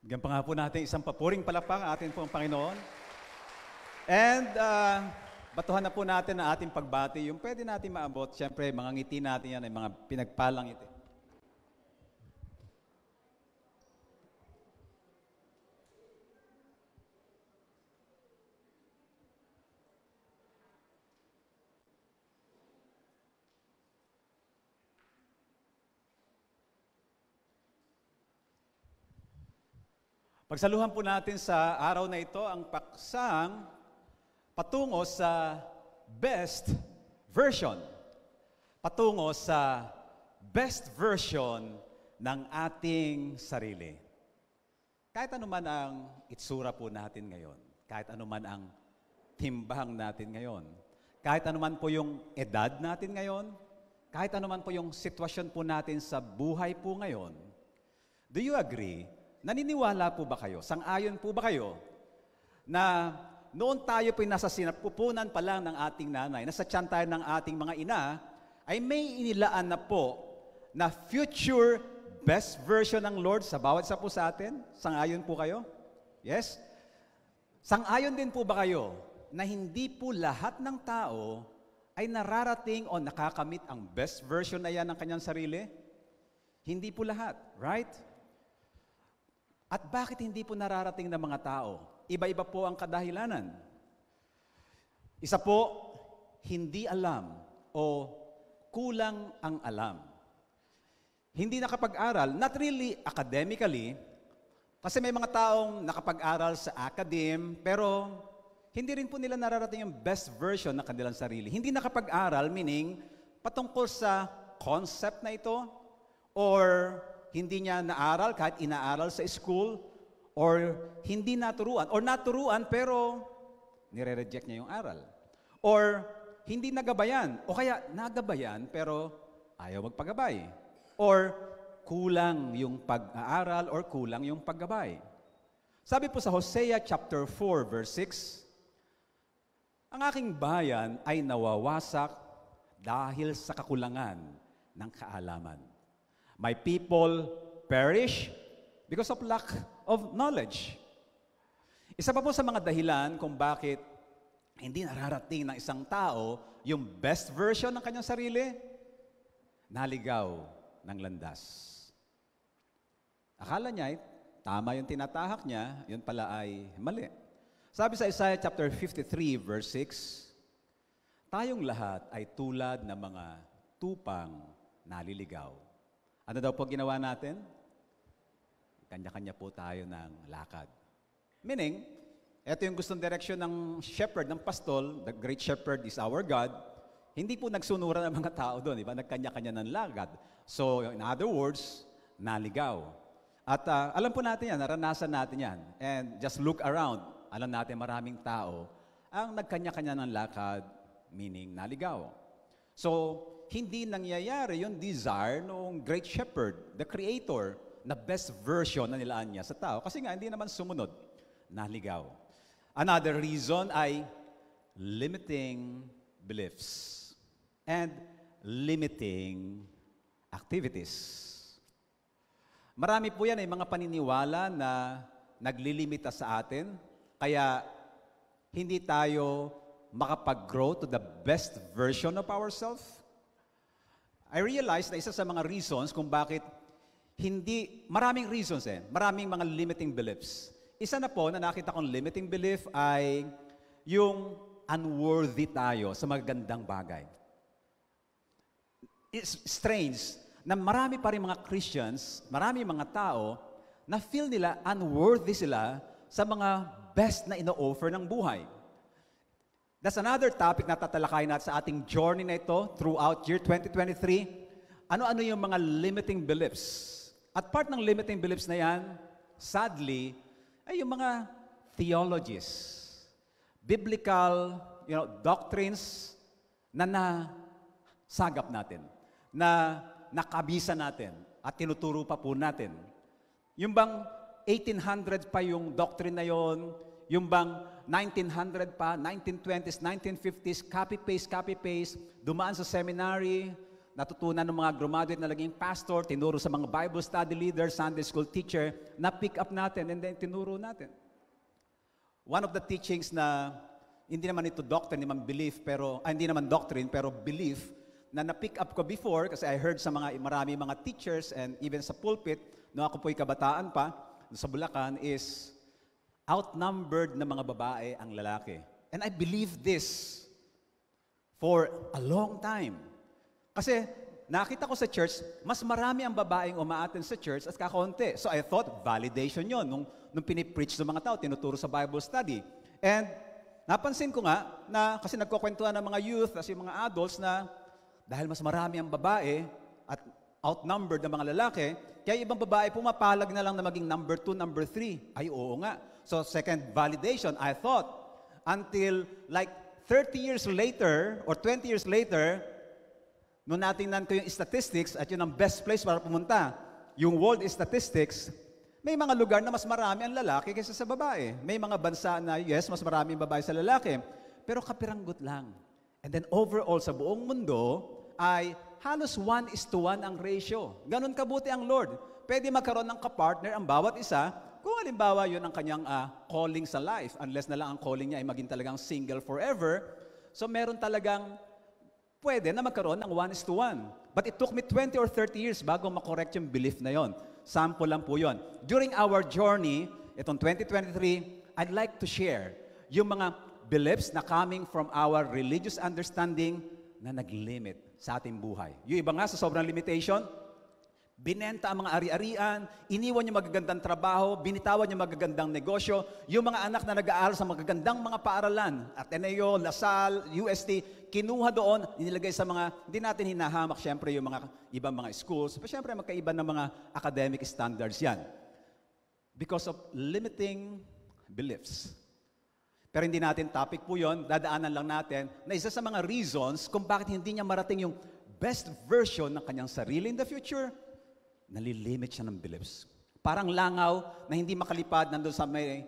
Bigyan pa nga po natin isang papuring palakpak ang ating pong Panginoon. And batuhan na po natin ang ating pagbati. Yung pwede natin maabot, siyempre, mga ngiti natin yan ay mga pinagpalang ngiti. Pagsaluhan po natin sa araw na ito ang paksang patungo sa best version. Patungo sa best version ng ating sarili. Kahit anuman ang itsura po natin ngayon, kahit anuman ang timbang natin ngayon, kahit anuman po yung edad natin ngayon, kahit anuman po yung sitwasyon po natin sa buhay po ngayon, do you agree? Naniniwala po ba kayo? Sang-ayon po ba kayo na noon tayo po nasa sinapupunan pa lang ng ating nanay, nasa tiyan tayo ng ating mga ina, ay may inilaan na po na future best version ng Lord sa bawat isa po sa atin? Sang-ayon po kayo? Yes? Sang-ayon din po ba kayo na hindi po lahat ng tao ay nararating o nakakamit ang best version na yan ng kanyang sarili? Hindi po lahat, right? At bakit hindi po nararating ng mga tao? Iba-iba po ang kadahilanan. Isa po, hindi alam o kulang ang alam. Hindi nakapag-aral, not really academically, kasi may mga taong nakapag-aral sa academe, pero hindi rin po nila nararating yung best version ng kanilang sarili. Hindi nakapag-aral, meaning patungkol sa concept na ito, or hindi niya naaral kahit inaaral sa school, or hindi naturuan, or naturuan pero nire-reject niya yung aral. Or hindi nagabayan, o kaya nagabayan pero ayaw magpagabay. Or kulang yung pag-aaral or kulang yung paggabay. Sabi po sa Hosea chapter 4 verse 6, ang aking bayan ay nawawasak dahil sa kakulangan ng kaalaman. My people perish because of lack of knowledge. Isa pa po sa mga dahilan kung bakit hindi nararating ng isang tao yung best version ng kanyang sarili, naligaw ng landas. Akala niya, tama yung tinatahak niya, yun pala ay mali. Sabi sa Isaiah chapter 53 verse 6, tayong lahat ay tulad ng mga tupang naliligaw. Ano daw po ginawa natin? Kanya-kanya po tayo ng lakad. Meaning, ito yung gustong direksyon ng shepherd, ng pastol, the great shepherd is our God. Hindi po nagsunuran ang mga tao doon, diba? Nagkanya-kanya ng lakad. So, in other words, naligaw. At alam po natin yan, naranasan natin yan. And just look around, alam natin maraming tao ang nagkanya-kanya ng lakad, meaning naligaw. So, hindi nangyayari yung desire ng great shepherd, the creator, na best version na nilaan niya sa tao. Kasi nga, hindi naman sumunod, naligaw. Another reason ay limiting beliefs and limiting activities. Marami po yan ay mga paniniwala na naglilimita sa atin, kaya hindi tayo makapag-grow to the best version of ourselves. I realized na isa sa mga reasons kung bakit maraming reasons maraming mga limiting beliefs. Isa na po na nakita kong limiting belief ay yung unworthy tayo sa magagandang bagay. It's strange na marami pa rin mga Christians, marami mga tao na feel nila unworthy sila sa mga best na ino-offer ng buhay. That's another topic na tatalakayin natin sa ating journey na ito throughout year 2023. Ano-ano yung mga limiting beliefs? At part ng limiting beliefs na yan, sadly, ay yung mga theologies, biblical, doctrines na nasagap natin, na nakabisa natin at tinuturo pa po natin. Yung bang 1800 pa yung doctrine na yon, yung bang 1900 pa, 1920s, 1950s, copy-paste, dumaan sa seminary, natutunan ng mga graduate na naging pastor, tinuro sa mga Bible study leader, Sunday school teacher, na pick up natin and then tinuro natin. One of the teachings na, hindi naman ito doctrine, hindi naman belief, pero, hindi naman doctrine, pero belief, na na-pick up ko before, kasi I heard sa marami mga teachers and even sa pulpit, no ako po'y kabataan pa, sa Bulacan, is outnumbered na mga babae ang lalaki. And I believe this for a long time. Kasi nakita ko sa church, mas marami ang babaeng umaattend sa church at kakaunti. So I thought, validation yon nung pinipreach ng mga tao, tinuturo sa Bible study. And napansin ko nga, na kasi nagkukwentuhan ng mga youth, kasi yung mga adults na dahil mas marami ang babae at outnumbered ng mga lalaki, kaya ibang babae pumapalag na lang na maging number 2, number 3. Ay, oo nga. So second validation, I thought, until like 30 years later or 20 years later, nung natingnan ko yung statistics at yun ang best place para pumunta, yung world statistics, may mga lugar na mas marami ang lalaki kaysa sa babae. May mga bansa na, yes, mas marami ang babae sa lalaki, pero kapiranggot lang. And then overall sa buong mundo ay halos 1:1 ang ratio. Ganon kabuti ang Lord. Pwede magkaroon ng kapartner ang bawat isa kung halimbawa yun ang kanyang calling sa life. Unless na lang ang calling niya ay maging talagang single forever. So meron talagang pwede na magkaroon ng 1:1. But it took me 20 or 30 years bago makorrect yung belief na yon. Sample lang po yon. During our journey, itong 2023, I'd like to share yung mga beliefs na coming from our religious understanding na nag-limit sa ating buhay. Yung iba nga sa sobrang limitation, binenta ang mga ari-arian, iniwan yung magagandang trabaho, binitawan yung magagandang negosyo, yung mga anak na nag-aaral sa magagandang mga paaralan, Ateneo, Lasal, UST, kinuha doon, inilagay sa mga, hindi natin hinahamak syempre yung mga ibang mga schools, pero syempre magkaiba ng mga academic standards yan. Because of limiting beliefs. Pero hindi natin topic po yon, dadaanan lang natin na isa sa mga reasons kung bakit hindi niya marating yung best version ng kanyang sarili in the future, nalilimit siya ng beliefs. Parang langaw na hindi makalipad nandun sa may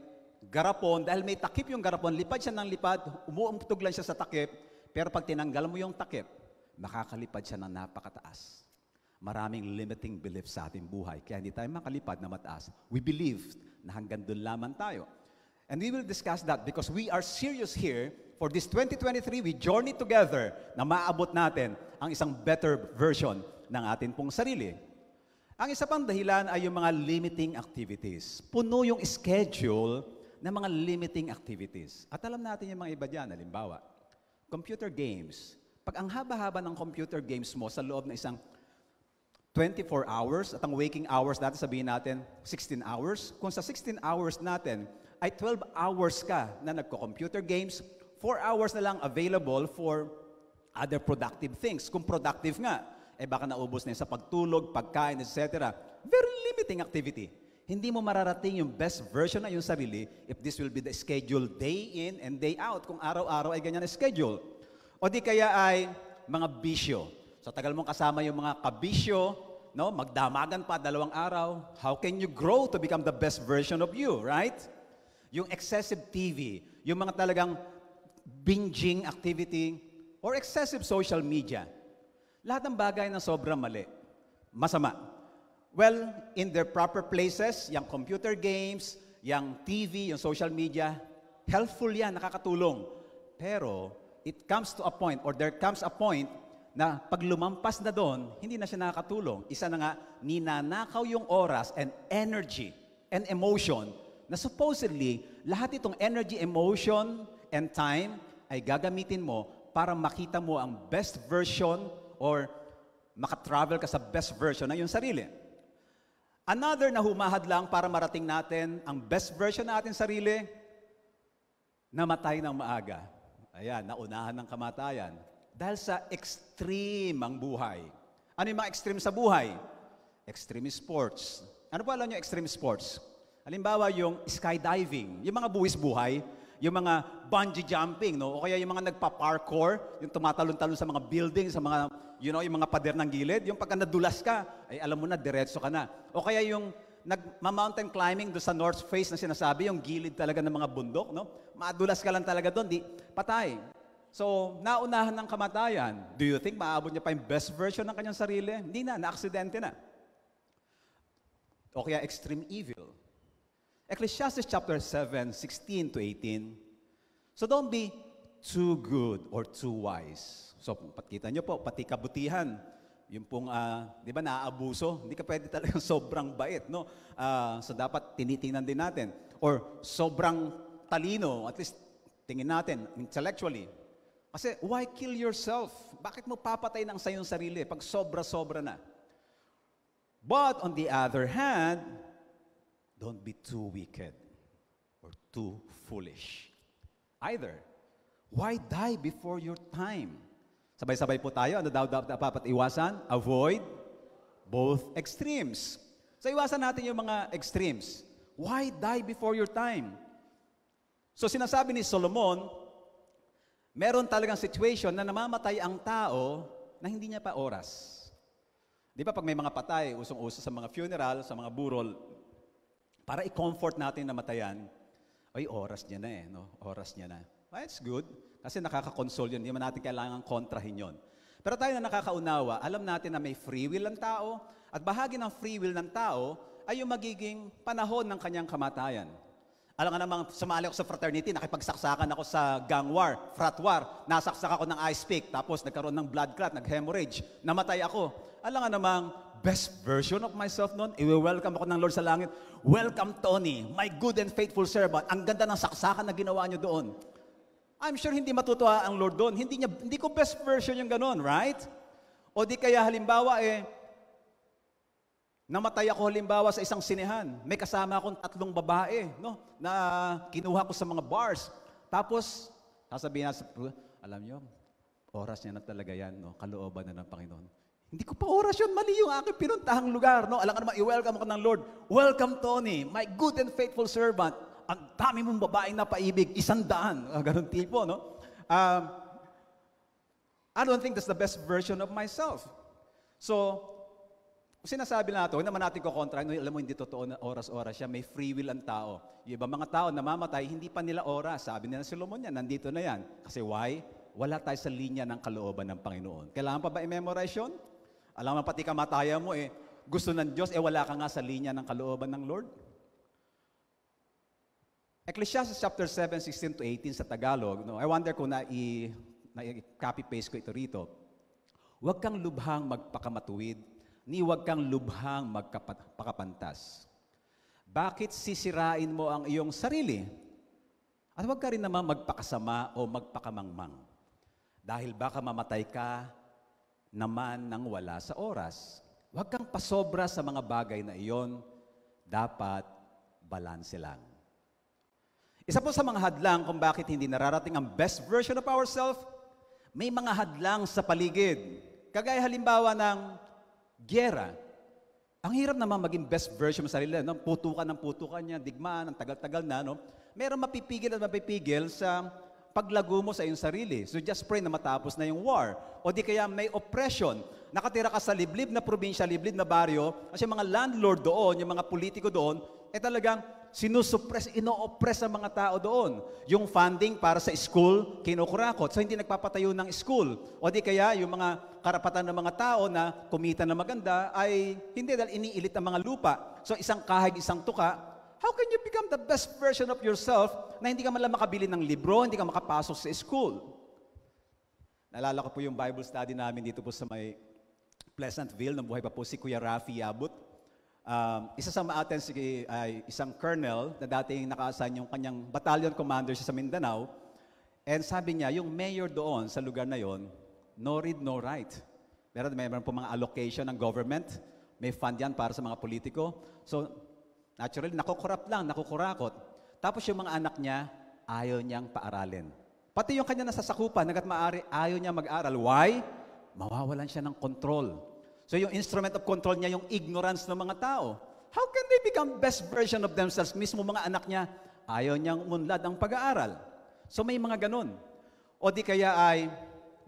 garapon, dahil may takip yung garapon, lipad siya ng lipad, umuumptog lang siya sa takip, pero pag tinanggal mo yung takip, makakalipad siya ng napakataas. Maraming limiting beliefs sa ating buhay, kaya hindi tayo makalipad na mataas. We believe na hanggang doon lamang tayo. And we will discuss that because we are serious here for this 2023, we journey together na maabot natin ang isang better version ng atin pong sarili. Ang isa pang dahilan ay yung mga limiting activities. Puno yung schedule ng mga limiting activities. At alam natin yung mga iba dyan, halimbawa, computer games. Pag ang haba-haba ng computer games mo sa loob ng isang 24 hours at ang waking hours natin, sabihin natin 16 hours. Kung sa 16 hours natin ay 12 hours ka na nagko-computer games, 4 hours na lang available for other productive things. Kung productive nga, baka naubos na yun sa pagtulog, pagkain, etc. Very limiting activity. Hindi mo mararating yung best version ng iyong sarili if this will be the schedule day in and day out. Kung araw-araw ay ganyan na schedule. O di kaya ay mga bisyo. So tagal mong kasama yung mga kabisyo, no? Magdamagan pa 2 araw. How can you grow to become the best version of you, right? Yung excessive TV, yung mga talagang binging activity, or excessive social media. Lahat ng bagay na sobrang mali. Masama. Well, in their proper places, yung computer games, yung TV, yung social media, helpful yan, nakakatulong. Pero, it comes to a point, or there comes a point, na pag lumampas na doon, hindi na siya nakakatulong. Isa na nga, ninanakaw yung oras and energy and emotion na supposedly, lahat itong energy, emotion, and time ay gagamitin mo para makita mo ang best version or makatravel ka sa best version ng iyong sarili. Another na humahad lang para marating natin ang best version ng ating sarili, namatay ng maaga. Ayan, naunahan ng kamatayan. Dahil sa extreme ang buhay. Ano yung mga extreme sa buhay? Extreme sports. Ano po alam nyo extreme sports? Halimbawa yung skydiving, yung mga buwis buhay, yung mga bungee jumping, no? O kaya yung mga nagpa-parkour, yung tumatalon-talon sa mga building, sa mga, yung mga pader ng gilid, yung pagka nadulas ka, ay alam mo na, diretso ka na. O kaya yung nag-mountain climbing doon sa north face na sinasabi, yung gilid talaga ng mga bundok, no? Madulas ka lang talaga doon, di patay. So, naunahan ng kamatayan. Do you think maaabot niya pa yung best version ng kanyang sarili? Hindi na, na-aksidente na. O kaya extreme evil. Ecclesiastes chapter 7, 16 to 18. So don't be too good or too wise. So, kita nyo po, pati kabutihan. Yung pong, di ba, naaabuso. Hindi ka pwede talagang sobrang bait, no? So dapat tinitingnan din natin. Or sobrang talino, at least tingin natin, intellectually. Kasi, why kill yourself? Bakit mo papatay ng sa iyong sarili pag sobra-sobra na? But, on the other hand, don't be too wicked or too foolish. Either, why die before your time? Sabay-sabay po tayo. Ano dapat iwasan? Avoid both extremes. So, iwasan natin yung mga extremes. Why die before your time? So, sinasabi ni Solomon, meron talagang situation na namamatay ang tao na hindi niya pa oras. Di ba pag may mga patay, usong-uso sa mga funeral, sa mga burol, para i-comfort natin na matayan, ay oras niya na no? Oras niya na. Well, it's good, kasi nakaka-console yun. Hindi man natin kailangan kontrahin yun. Pero tayo na nakakaunawa, alam natin na may free will ang tao, at bahagi ng free will ng tao ay yung magiging panahon ng kanyang kamatayan. Alam nga namang, sumali ako sa fraternity, nakipagsaksakan ako sa gang war, frat war, nasaksak ako ng ice pick, tapos nagkaroon ng blood clot, nag-hemorrhage, namatay ako. Alam nga namang, best version of myself noon, i-welcome ako ng Lord sa langit. Welcome, Tony, my good and faithful servant. Ang ganda ng saksakan na ginawa niyo doon. I'm sure hindi matutuwa ang Lord doon. Hindi ko best version yung ganoon, right? O di kaya halimbawa namatay ako halimbawa sa isang sinehan. May kasama akong 3 babae, no? Na kinuha ko sa mga bars. Tapos, sasabihin na, alam nyo, oras niya na talaga yan, no? Kalooban na ng Panginoon. Hindi ko pa oras yun, mali yung aking pinuntahang lugar, no? Alam ka naman, i-welcome ako ng Lord. Welcome, Tony, my good and faithful servant. Ang dami mong babaeng napaibig, 100. Ganun tipo, no? I don't think that's the best version of myself. So, sinasabi natin, naman natin ko kontra, alam mo, hindi totoo na oras-oras siya, may free will ang tao. Yung iba mga tao namamatay, hindi pa nila oras. Sabi nila Solomon yan, nandito na yan. Kasi why? Wala tayo sa linya ng kalooban ng Panginoon. Kailangan pa ba i-memorize yun? Alam mo, pati kamatayan mo, gusto ng Diyos, wala ka nga sa linya ng kalooban ng Lord. Ecclesiastes chapter 7, 16 to 18 sa Tagalog, no? I wonder kung na-copy-paste ko ito rito. Huwag kang lubhang magpakamatuwid, ni huwag kang lubhang magpakapantas. Bakit sisirain mo ang iyong sarili? At huwag ka rin naman magpakasama o magpakamangmang. Dahil baka mamatay ka naman nang wala sa oras. Huwag kang pasobra sa mga bagay na iyon. Dapat balanse lang. Isa po sa mga hadlang kung bakit hindi nararating ang best version of ourselves, may mga hadlang sa paligid. Kagaya halimbawa ng giyera. Ang hirap naman maging best version ng sarili. No? Putukan niya, digmaan, ang tagal-tagal na. No? Meron mapipigil at mapipigil sa paglago mo sa iyong sarili. So just pray na matapos na yung war. O di kaya may oppression. Nakatira ka sa liblib na probinsya, liblib na baryo, kasi mga landlord doon, yung mga politiko doon, talagang sinusuppress, ino-oppress ang mga tao doon. Yung funding para sa school, kinukurakot. So hindi nagpapatayo ng school. O di kaya yung mga karapatan ng mga tao na kumita na maganda ay hindi dahil iniilit ang mga lupa. So isang kahig, isang tuka. How can you become the best version of yourself na hindi ka man lang makabili ng libro, hindi ka makapasok sa school? Naalala ko po yung Bible study namin dito po sa may Pleasantville, nang buhay pa po si Kuya Rafi Yabut. Isa sa ma-attend ay isang colonel na dating nakaasan yung kanyang battalion commander sa Mindanao. And sabi niya, yung mayor doon sa lugar na yon, no read, no write. Pero mayroon po mga allocation ng government. May fund yan para sa mga politiko. So, naturally, nakukurap lang, nakukurakot. Tapos yung mga anak niya, ayaw niyang paaralin. Pati yung kanya nasasakupan, hanggat maaari, ayaw niya mag-aral. Why? Mawawalan siya ng control. So yung instrument of control niya, yung ignorance ng mga tao. How can they become best version of themselves? Mismo mga anak niya, ayaw niyang umunlad ang pag-aaral. So may mga ganun. O di kaya ay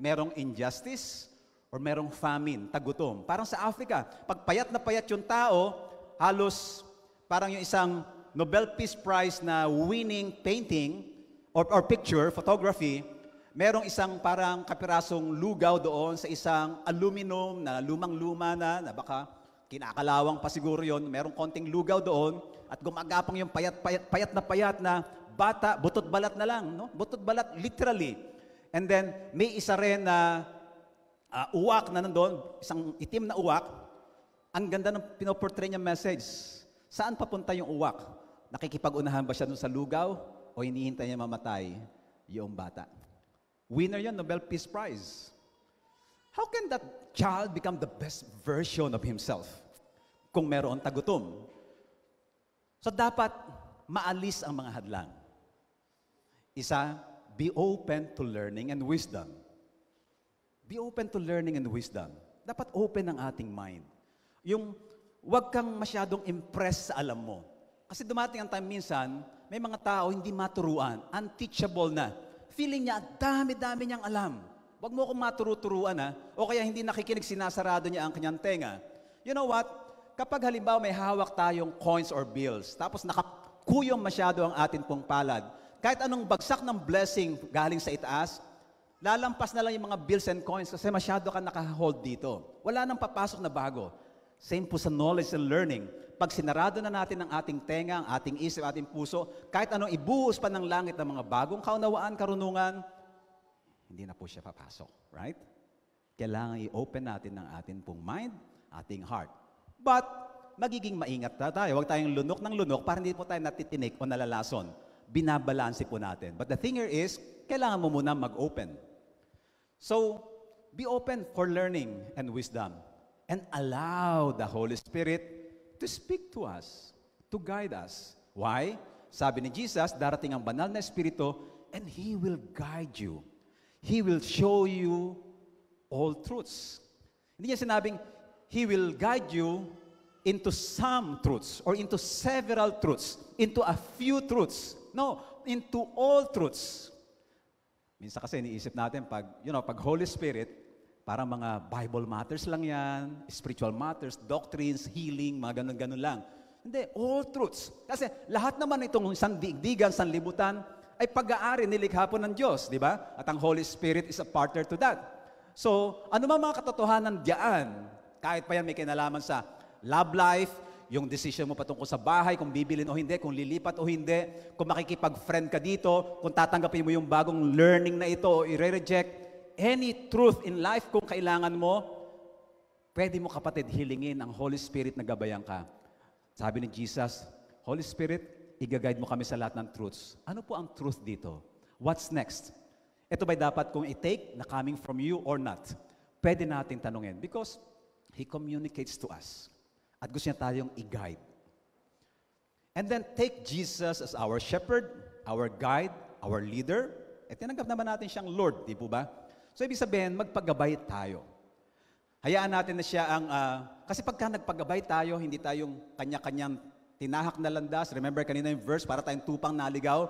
merong injustice or merong famine, tagutom. Parang sa Africa, pag payat na payat yung tao, halos parang yung isang Nobel Peace Prize na winning painting or picture, photography, merong isang parang kapirasong lugaw doon sa isang aluminum na lumang-luma na baka kinakalawang pa siguro yon. Merong konting lugaw doon at gumagapang yung payat na bata, butot balat na lang, no? Butot balat literally. And then may isa rin na uwak na nandoon, isang itim na uwak. Ang ganda ng pinoportray niya message. Saan papunta yung uwak? Nakikipag-unahan ba siya dun sa lugaw o hinihintay niya mamatay yung bata? Winner yun, Nobel Peace Prize. How can that child become the best version of himself kung meron tagutom? So dapat maalis ang mga hadlang. Isa, be open to learning and wisdom. Be open to learning and wisdom. Dapat open ang ating mind. Yung huwag kang masyadong impress sa alam mo. Kasi dumating ang time minsan, may mga tao hindi maturuan, unteachable na. Feeling niya, dami-dami niyang alam. Huwag mo akong maturo-turuan o kaya hindi nakikinig, sinasarado niya ang kanyang tenga. You know what? Kapag halimbawa may hawak tayong coins or bills, tapos nakakuyong masyado ang atin pong palad, kahit anong bagsak ng blessing galing sa itaas, lalampas na lang yung mga bills and coins kasi masyado ka nakahold dito. Wala nang papasok na bago. Same po sa knowledge and learning. Pag sinarado na natin ang ating tenga, ang ating isip, ating puso, kahit anong ibuhos pa ng langit ng mga bagong kaunawaan, karunungan, hindi na po siya papasok. Right? Kailangan i-open natin ang ating pong mind, ating heart. But, magiging maingat tayo. Huwag tayong lunok ng lunok para hindi po tayo natitinik o nalalason. Binabalanse po natin. But the thing here is, kailangan mo muna mag-open. So, be open for learning and wisdom. And allow the Holy Spirit to speak to us, to guide us. Why? Sabi ni Jesus, darating ang banal na Espiritu, and He will guide you. He will show you all truths. Hindi niya sinabing, He will guide you into some truths, or into several truths, into a few truths. No, into all truths. Minsan kasi iniisip natin, pag Holy Spirit, parang mga Bible matters lang yan, spiritual matters, doctrines, healing, mga ganun-ganun lang. Hindi, all truths. Kasi lahat naman itong sandigdigan, sanlibutan, ay pag-aari nilikha po ng Diyos, di ba? At ang Holy Spirit is a partner to that. So, ano mga katotohanan diyan? Kahit pa yan may kinalaman sa love life, yung decision mo patungkol sa bahay, kung bibilin o hindi, kung lilipat o hindi, kung makikipag-friend ka dito, kung tatanggapin mo yung bagong learning na ito o i-reject, any truth in life kung kailangan mo, pwede mo kapatid hilingin ang Holy Spirit na gabayan ka. Sabi ni Jesus, Holy Spirit, i-guide mo kami sa lahat ng truths. Ano po ang truth dito? What's next? Ito ba'y dapat kong i-take na coming from you or not? Pwede natin tanungin because He communicates to us. At gusto niya tayong i-guide. And then take Jesus as our shepherd, our guide, our leader. At tinanggap naman natin siyang Lord, di po ba? So, ibig sabihin, magpagabay tayo. Hayaan natin na siya ang, kasi pagka nagpagabay tayo, hindi tayong kanya-kanyang tinahak na landas. Remember kanina yung verse, para tayong tupang naligaw.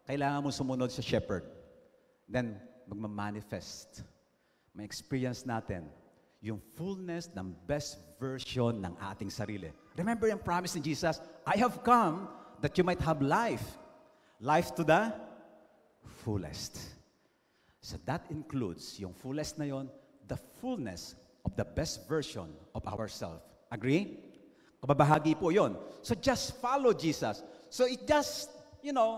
Kailangan mo sumunod sa shepherd. Then, magmamanifest. May experience natin yung fullness ng best version ng ating sarili. Remember yung promise ni Jesus, I have come that you might have life. Life to the fullest. So that includes yung fullest na yon, the fullness of the best version of ourselves. Agree? Kababahagi po yon. So just follow Jesus. So it just,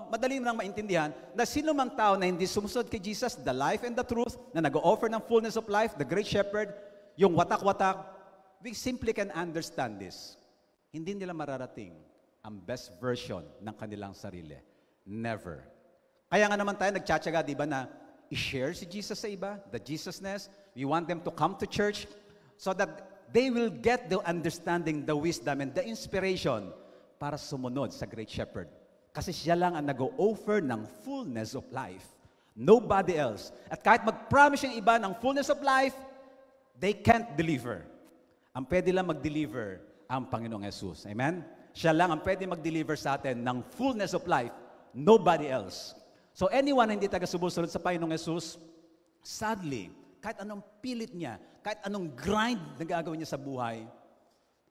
madali mo nang maintindihan na sino mang tao na hindi sumusunod kay Jesus, the life and the truth, na nag-o-offer ng fullness of life, the great shepherd, yung watak-watak, we simply can understand this. Hindi nila mararating ang best version ng kanilang sarili. Never. Kaya nga naman tayo nagtsatsaga, di ba, na i-share si Jesus sa iba, the Jesusness. We want them to come to church so that they will get the understanding, the wisdom, and the inspiration para sumunod sa Great Shepherd. Kasi siya lang ang nag-o-offer ng fullness of life. Nobody else. At kahit mag-promise yung iba ng fullness of life, they can't deliver. Ang pwede lang mag-deliver ang Panginoong Jesus. Amen? Siya lang ang pwede mag-deliver sa atin ng fullness of life. Nobody else. So anyone na hindi taga-sumusunod sa Panginoong Jesus, sadly, kahit anong pilit niya, kahit anong grind na gagawin niya sa buhay,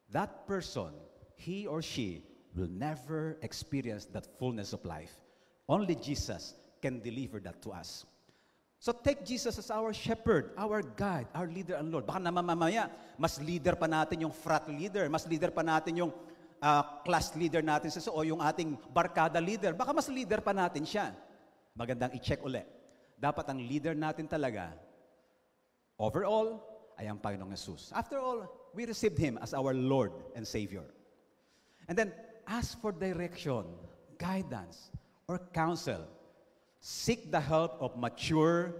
that person, he or she, will never experience that fullness of life. Only Jesus can deliver that to us. So take Jesus as our shepherd, our guide, our leader and Lord. Baka naman mamaya, mas leader pa natin yung frat leader, mas leader pa natin yung class leader natin o yung ating barkada leader. Baka mas leader pa natin siya. Magandang i-check uli. Dapat ang leader natin talaga, overall, ay ang Panginoong Jesus. After all, we received Him as our Lord and Savior. And then, ask for direction, guidance, or counsel. Seek the help of mature,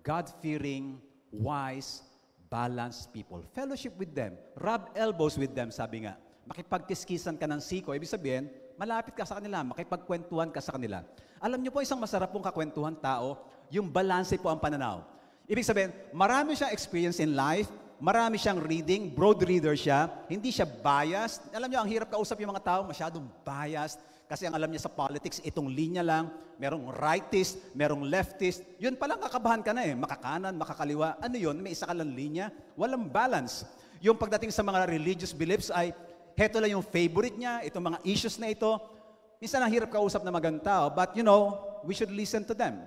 God-fearing, wise, balanced people. Fellowship with them. Rub elbows with them, sabi nga. Makipagkiskisan ka ng siko. Ibig sabihin, malapit ka sa kanila, makipagkwentuhan ka sa kanila. Alam niyo po, isang masarap pong kakwentuhan tao, yung balanse po ang pananaw. Ibig sabihin, marami siyang experience in life, marami siyang reading, broad reader siya, hindi siya biased. Alam niyo, ang hirap kausap yung mga tao, masyadong biased, kasi ang alam niya sa politics, itong linya lang, merong rightist, merong leftist, yun palang kakabahan ka na makakanan, makakaliwa. Ano yun? May isa ka lang linya, walang balance. Yung pagdating sa mga religious beliefs ay, heto lang yung favorite niya, itong mga issues na ito. Minsan ang hirap kausap na magandang tao, but we should listen to them.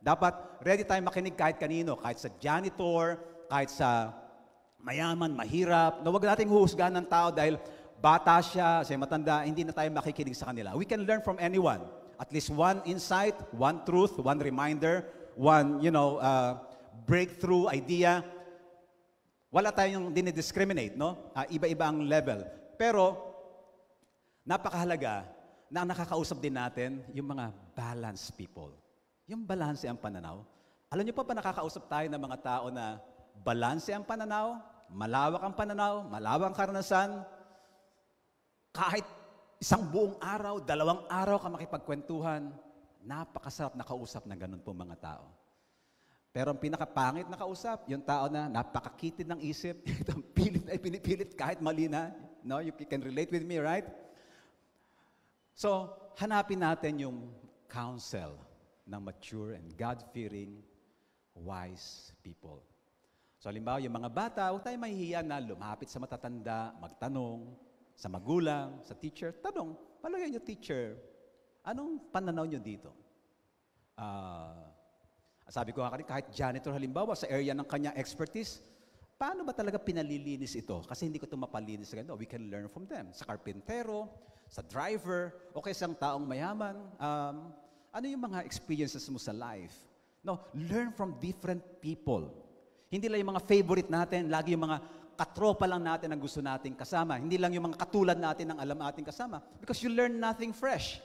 Dapat ready tayo makinig kahit kanino, kahit sa janitor, kahit sa mayaman, mahirap, na huwag nating huhusgahan ng tao dahil bata siya matanda, hindi na tayo makikinig sa kanila. We can learn from anyone. At least one insight, one truth, one reminder, one, breakthrough idea. Wala tayong dinidiscriminate, no? Iba-iba ang level. Pero, napakahalaga na nakakausap din natin yung mga balanced people. Yung balanse ang pananaw. Alam niyo pa nakakausap tayo ng mga tao na balanse ang pananaw, malawak ang pananaw, malawak ang karanasan, kahit isang buong araw, 2 araw ka makipagkwentuhan, napakasarap na kausap ng ganun po mga tao. Pero ang pinakapangit na kausap, yung tao na napakakitid ng isip, itong pilit na pinipilit kahit mali na. No, you can relate with me, right? So, hanapin natin yung counsel ng mature and God-fearing, wise people. So, halimbawa, yung mga bata, huwag tayo mahihiya na lumapit sa matatanda, magtanong, sa magulang, sa teacher, tanong, palagay niyo teacher, anong pananaw niyo dito? Sabi ko nga kanina, kahit janitor halimbawa, sa area ng kanyang expertise, paano ba talaga pinalilinis ito? Kasi hindi ko ito mapalinis sa ganito. We can learn from them. Sa karpentero, sa driver, o kaya isang taong mayaman, ano yung mga experiences mo sa life? No, learn from different people. Hindi lang yung mga favorite natin, lagi yung mga katropa lang natin ang gusto nating kasama. Hindi lang yung mga katulad natin ang alam ating kasama. Because you learn nothing fresh.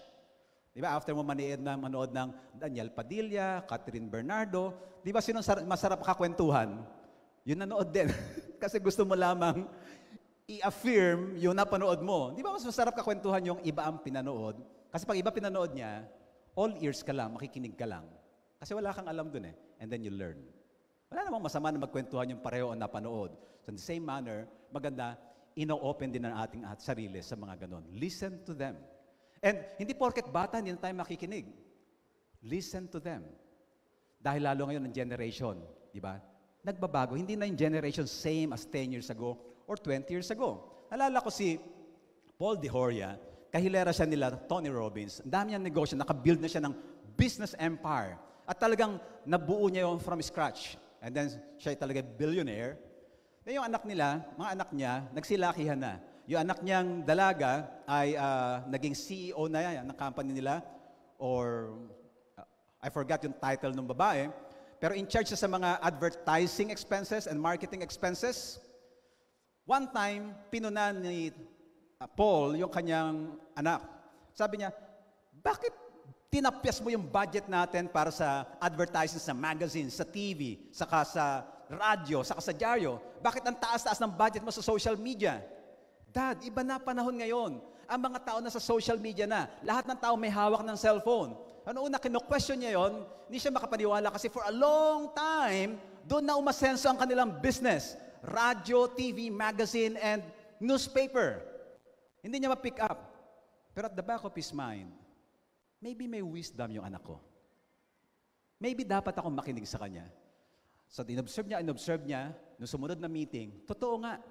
Diba? After mo manood ng Daniel Padilla, Catherine Bernardo, di ba sino masarap kakwentuhan? Yun nanood din. Kasi gusto mo lamang i-affirm yung napanood mo. Di ba mas masarap kakwentuhan yung iba ang pinanood? Kasi pag iba pinanood niya, all ears ka lang, makikinig ka lang. Kasi wala kang alam dun And then you learn. Wala namang masama na magkwentuhan yung pareho ang napanood. So in the same manner, maganda, ino-open din ang ating sarili sa mga ganon. Listen to them. And hindi porket bata, hindi na tayo makikinig. Listen to them. Dahil lalo ngayon ang generation, di ba? Nagbabago. Hindi na yung generation same as 10 years ago or 20 years ago. Nalala ko si Paul De Horia, kahilera siya nila, Tony Robbins. Ang dami niyang negosyo, nakabuild na siya ng business empire. At talagang nabuo niya yun from scratch. And then siya talaga billionaire. Then yung anak nila, mga anak niya, nagsilakihan na. Yung anak niyang dalaga ay naging CEO na yan ng company nila or I forgot yung title ng babae. Pero in charge siya sa mga advertising expenses and marketing expenses. One time, pinunan ni Paul yung kanyang anak. Sabi niya, bakit tinapyas mo yung budget natin para sa advertising sa magazine, sa TV, saka sa radyo, saka sa dyaryo? Bakit ang taas-taas ng budget mo sa social media? Dad, iba na panahon ngayon. Ang mga tao na sa social media na. Lahat ng tao may hawak ng cellphone. Ano una, kino-question niya yon, hindi siya makapaniwala kasi for a long time, doon na umasenso ang kanilang business. Radyo, TV, magazine, and newspaper. Hindi niya ma-pick up. Pero at the back of his mind, maybe may wisdom yung anak ko. Maybe dapat akong makinig sa kanya. So, inobserve niya, nung sumunod na meeting, totoo nga,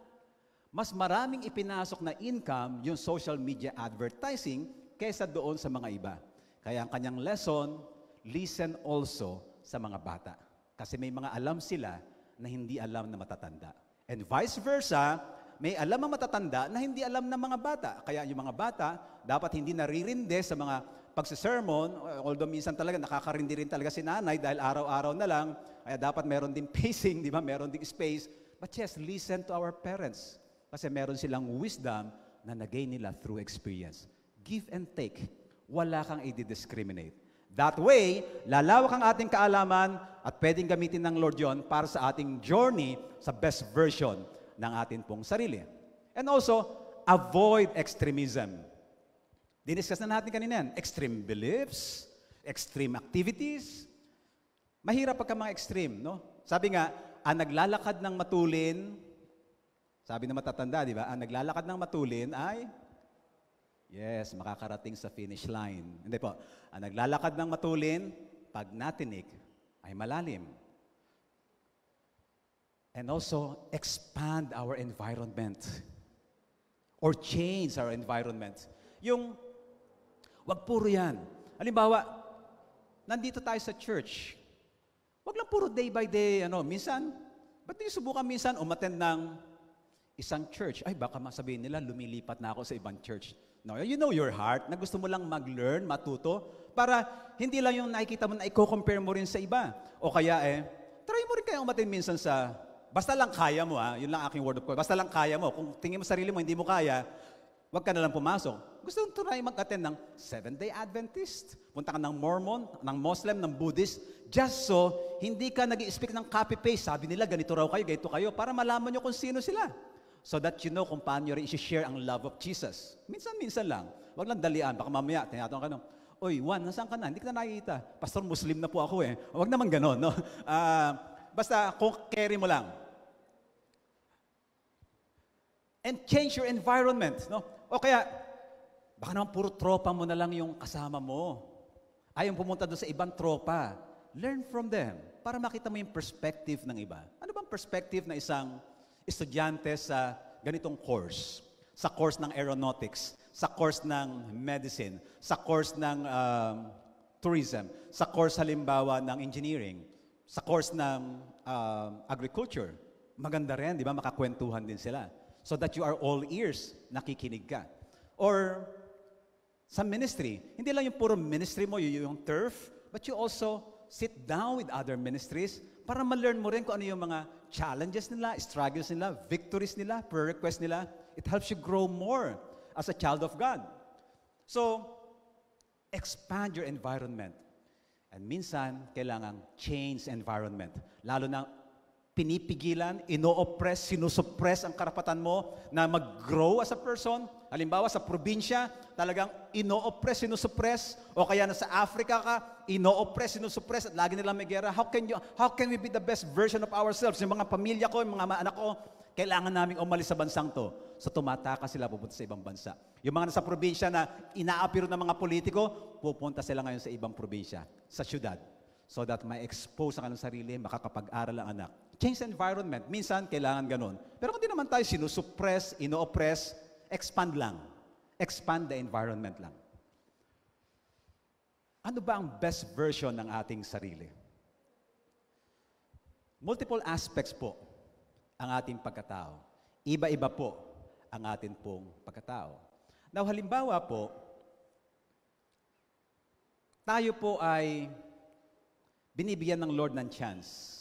mas maraming ipinasok na income yung social media advertising kaysa doon sa mga iba. Kaya ang kanyang lesson, listen also sa mga bata. Kasi may mga alam sila na hindi alam na matatanda. And vice versa, may alam ang matatanda na hindi alam ng mga bata. Kaya yung mga bata, dapat hindi naririndi sa mga pagsisermon, although minsan talaga nakakarindi rin talaga si nanay dahil araw-araw na lang, kaya dapat meron din pacing, di ba? Meron din space. But yes, listen to our parents. Kasi meron silang wisdom na nagain nila through experience. Give and take. Wala kang i-discriminate. That way, lalawak ang ating kaalaman at pwedeng gamitin ng Lord yon para sa ating journey sa best version ng ating pong sarili. And also, avoid extremism. Diniscuss na natin kanina yan. Extreme beliefs, extreme activities. Mahirap pagka mga extreme, no? Sabi nga, ang naglalakad ng matulin, sabi na matatanda, di ba? Ang naglalakad ng matulin ay, yes, makakarating sa finish line. Hindi po. Ang naglalakad ng matulin, pag natinik, ay malalim. And also, expand our environment. Or change our environment. Yung, wag puro yan. Halimbawa, nandito tayo sa church. Wag lang puro day by day, minsan, ba't di subukan minsan umattend ng isang church? Ay, baka masabihin nila, lumilipat na ako sa ibang church. No, you know your heart, na gusto mo lang mag-learn, matuto, para hindi lang yung nakikita mo na i-compare mo rin sa iba. O kaya try mo rin kaya umattend minsan sa, basta lang kaya mo yun lang aking word of caution, basta lang kaya mo. Kung tingin mo sarili mo, hindi mo kaya, wag ka na lang pumasok. Gusto mo try mag-attend ng Seventh-day Adventist, punta ka ng Mormon, ng Muslim, ng Buddhist, just so, hindi ka nag-i-speak ng copy-paste. Sabi nila, ganito raw kayo, ganito kayo, para malaman nyo kung sino sila. So that you know kung paano nyo rin i-share ang love of Jesus. Minsan-minsan lang. Wag lang dalian. Baka mamaya, tinatanong ka Oy, Juan, nasaan ka na? Hindi ka na nakikita. Pastor, Muslim na po ako Wag naman ganon, no? Basta, kung carry mo lang. And change your environment, no? O kaya, baka naman puro tropa mo na lang yung kasama mo. Ayaw pumunta doon sa ibang tropa. Learn from them para makita mo yung perspective ng iba. Ano bang perspective na isang estudyante sa ganitong course? Sa course ng aeronautics, sa course ng medicine, sa course ng tourism, sa course halimbawa ng engineering, sa course ng agriculture. Maganda rin, di ba? Makakwentuhan din sila. So that you are all ears, nakikinig ka. Or sa ministry, hindi lang yung puro ministry mo, yung turf, but you also sit down with other ministries para ma-learn mo rin kung ano yung mga challenges nila, struggles nila, victories nila, prayer requests nila. It helps you grow more as a child of God. So, expand your environment. And minsan, kailangan change environment. Lalo na pinipigilan, ino-oppress, sinusuppress ang karapatan mo na mag-grow as a person. Halimbawa, sa probinsya, talagang ino-oppress, sinusuppress. O kaya nasa Africa ka, ino-oppress, sinusuppress, at lagi nilang may gera. How can we be the best version of ourselves? Yung mga pamilya ko, yung mga anak ko, kailangan naming umalis sa bansang to. So tumataka sila, pupunta sa ibang bansa. Yung mga nasa probinsya na inaapiro ng mga politiko, pupunta sila ngayon sa ibang probinsya, sa syudad. So that may expose ang kanilang sarili, makakapag-aral ang anak. Change the environment. Minsan, kailangan ganun. Pero kung di naman tayo sinusuppress, ino-oppress, expand lang. Expand the environment lang. Ano ba ang best version ng ating sarili? Multiple aspects po ang ating pagkatao. Iba-iba po ang ating pong pagkatao. Now, halimbawa po, tayo po ay binibigyan ng Lord ng chance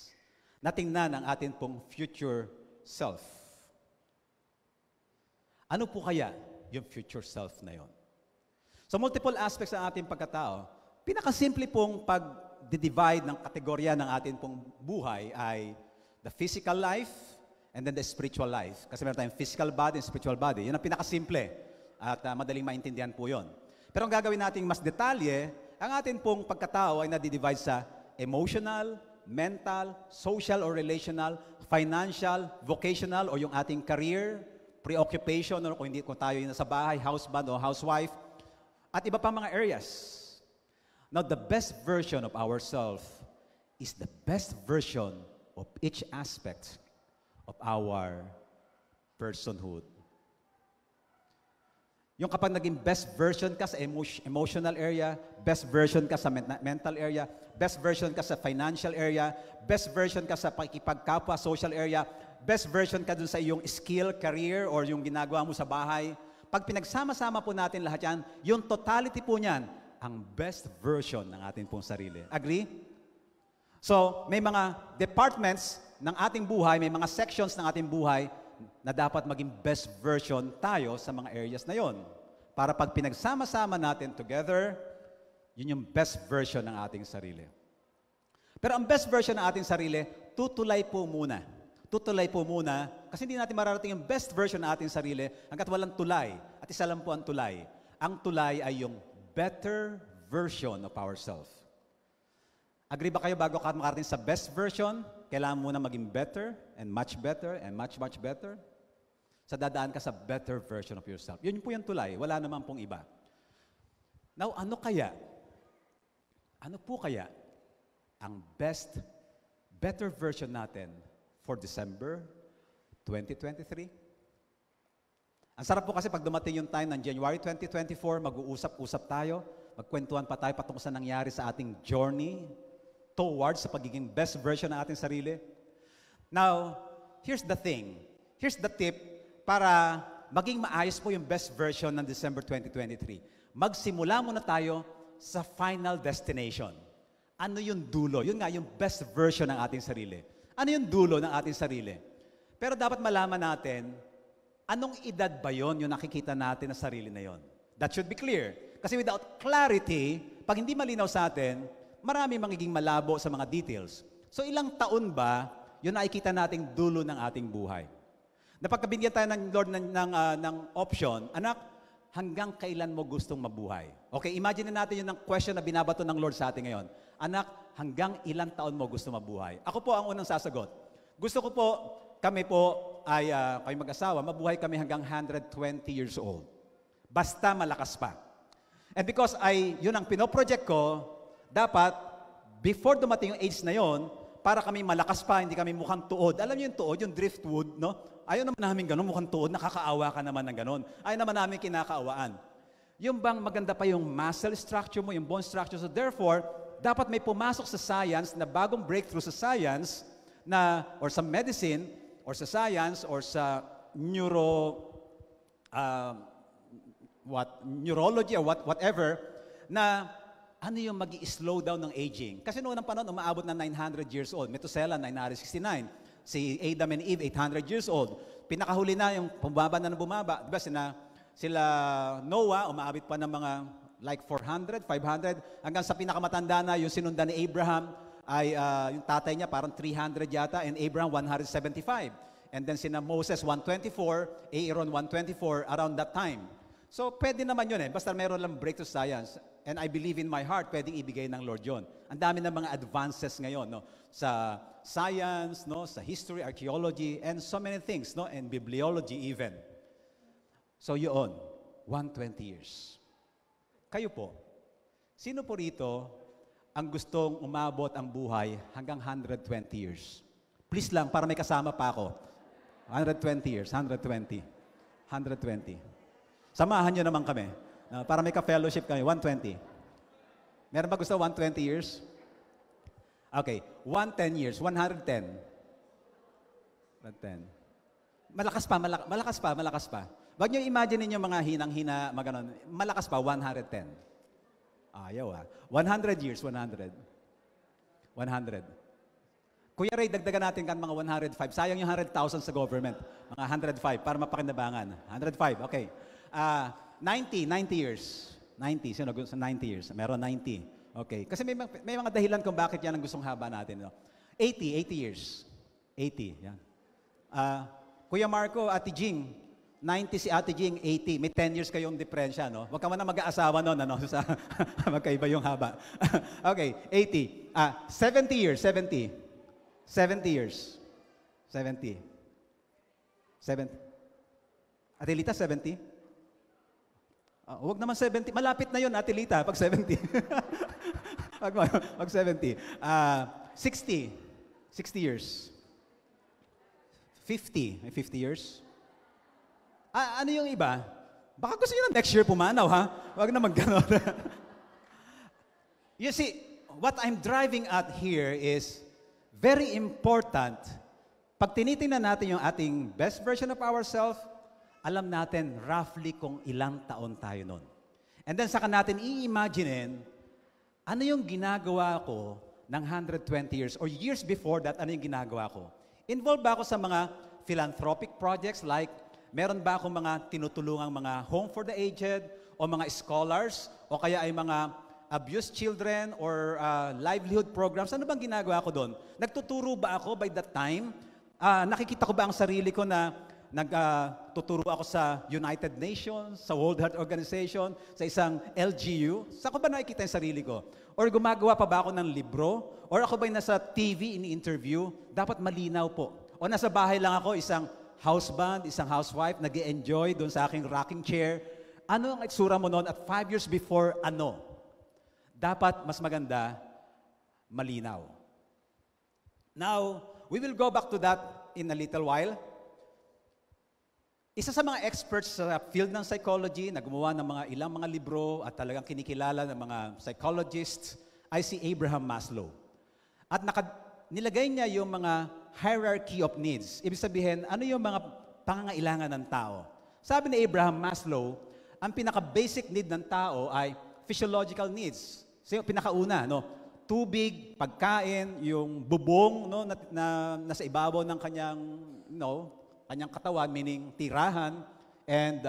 na tingnan ang ating pong future self. Ano po kaya yung future self na yon? So multiple aspects ng ating pagkatao, pinakasimple pong pag-divide ng kategorya ng ating pong buhay ay the physical life and then the spiritual life. Kasi meron tayong physical body and spiritual body. Yun ang pinakasimple at madaling maintindihan po yon. Pero ang gagawin natin mas detalye, ang ating pong pagkatao ay nadidivide sa emotional, mental, social or relational, financial, vocational o yung ating career, preoccupation or kung tayo yung nasa bahay, husband o housewife, at iba pa mga areas. Now, the best version of ourselves is the best version of each aspect of our personhood. Yung kapag naging best version ka sa emotional area, best version ka sa mental area, best version ka sa financial area, best version ka sa pakikipagkapwa, social area, best version ka dun sa iyong skill, career, or yung ginagawa mo sa bahay. Pag pinagsama-sama po natin lahat yan, yung totality po niyan, ang best version ng ating pong sarili. Agree? So, may mga departments ng ating buhay, may mga sections ng ating buhay na dapat maging best version tayo sa mga areas na yon. Para pag pinagsama-sama natin together, yun yung best version ng ating sarili. Pero ang best version ng ating sarili, tutulay po muna. Tutulay po muna, kasi hindi natin mararating yung best version ng ating sarili hanggat walang tulay. At isa lang po ang tulay. Ang tulay ay yung better version of ourselves. Agree ba kayo bago ka makarating sa best version? Kailangan muna maging better and much better and much, much better. Sa dadaan ka sa better version of yourself. Yun po yung tulay. Wala naman pong iba. Now, ano po kaya ang better version natin for December 2023? Ang sarap po kasi pag dumating yung time ng January 2024, mag-uusap-usap tayo, magkwentuhan pa tayo patungkol sa nangyari sa ating journey towards sa pagiging best version ng ating sarili. Now, here's the thing. Here's the tip para maging maayos po yung best version ng December 2023. Magsimula muna tayo sa final destination. Ano yung dulo? Yun nga, yung best version ng ating sarili. Ano yung dulo ng ating sarili? Pero dapat malaman natin, anong edad ba yun yung nakikita natin na sarili na yun? That should be clear. Kasi without clarity, pag hindi malinaw sa atin, marami magiging malabo sa mga details. So ilang taon ba yun nakikita nating dulo ng ating buhay? Napagkabigyan tayo ng Lord ng option, anak, hanggang kailan mo gustong mabuhay? Okay, imagine natin yun ang question na binabato ng Lord sa atin ngayon. Anak, hanggang ilang taon mo gusto mabuhay? Ako po ang unang sasagot. Gusto ko po, kami po ay kayo mag-asawa, mabuhay kami hanggang 120 years old. Basta malakas pa. And because yun ang pinoproject ko, dapat, before dumating yung age na yon, para kami malakas pa, hindi kami mukhang tuod. Alam niyo yung tuod, yung driftwood, no? Ayaw naman namin ganun, mukhang tuod, nakakaawa ka naman ng ganun. Ayaw naman namin kinakaawaan. Yung bang maganda pa yung muscle structure mo, yung bone structure. So therefore, dapat may pumasok sa science na bagong breakthrough sa science or sa medicine, or sa science, or sa neurology, or whatever, na ano yung mag-i-slow down ng aging? Kasi noong panahon, umaabot na 900 years old. Methuselah, 969. Si Adam and Eve, 800 years old. Pinakahuli na yung bumaba na bumaba. Diba sila Noah, umaabot pa ng mga like 400, 500. Hanggang sa pinakamatanda na, yung sinundan ni Abraham, ay yung tatay niya parang 300 yata, and Abraham 175. And then sina Moses 124, Aaron 124, around that time. So pwede naman yun basta meron lang breakthrough science. And I believe in my heart, pwedeng ibigay ng Lord yon. Ang dami ng mga advances ngayon, no? Sa science, no? Sa history, archaeology, and so many things, no? And bibliology even. So yun, 120 years. Kayo po, sino po rito ang gustong umabot ang buhay hanggang 120 years? Please lang, para may kasama pa ako. 120 years, 120. 120. Samahan nyo naman kami. Para may ka-fellowship kami, 120. Meron ba gusto 120 years? Okay, 110 years, 110. 110. Malakas pa. Wag nyo imagine niyo mga hinang-hina, maganon. Malakas pa, 110. Ayaw 100 years, 100. 100. Kuya Ray, dagdagan natin kan mga 105. Sayang yung 100,000 sa government. Mga 105 para mapakinabangan. 105, okay. 90 years. 90, sino gusto 90 years? Meron 90. Okay. Kasi may mga dahilan kung bakit yan ang gustong haba natin. No? 80 years. 80, yan. Kuya Marco, Ate Jing, 90 si Ate Jing, 80. May 10 years kayong diferensya, no? Huwag ka man na mag-aasawa noon, ano? Magkaiba yung haba. Okay, 80. 70 years, 70. 70 years. 70. 70. Ate Lita, 70? Huwag naman 70. Malapit na yun, Ate Lita, pag 70. pag 70. 60. 60 years. 50. May 50 years. Ano yung iba? Baka gusto nyo na next year pumanaw, ha? Huwag naman gano'n. You see, what I'm driving at here is very important. Pag tinitingnan natin yung ating best version of ourselves, alam natin roughly kung ilang taon tayo nun. And then saka natin i-imaginein, ano yung ginagawa ko ng 120 years or years before that, ano yung ginagawa ko? Involved ba ako sa mga philanthropic projects like meron ba akong mga tinutulungang mga home for the aged o mga scholars o kaya ay mga abused children or livelihood programs? Ano bang ginagawa ko doon? Nagtuturo ba ako by that time? Nakikita ko ba ang sarili ko na nagtuturo ako sa United Nations, sa World Health Organization, sa isang LGU? Saan ko ba nakikita yung sarili ko? Or gumagawa pa ba ako ng libro? Or ako ba'y nasa TV ini-interview? Dapat malinaw po. O nasa bahay lang ako, isang husband, isang housewife, nag-i-enjoy doon sa aking rocking chair. Ano ang itsura mo noon at 5 years before ano? Dapat mas maganda, malinaw. Now, we will go back to that in a little while. Isa sa mga experts sa field ng psychology na gumawa ng mga ilang mga libro at talagang kinikilala ng mga psychologists ay si Abraham Maslow. At nilagay niya yung mga hierarchy of needs. Ibig sabihin, ano yung mga pangangailangan ng tao? Sabi ni Abraham Maslow, ang pinaka-basic need ng tao ay physiological needs. So, pinakauna, no? Tubig, pagkain, yung bubong, no, na nasa ibabaw ng kanyang, kanyang katawan, meaning tirahan, and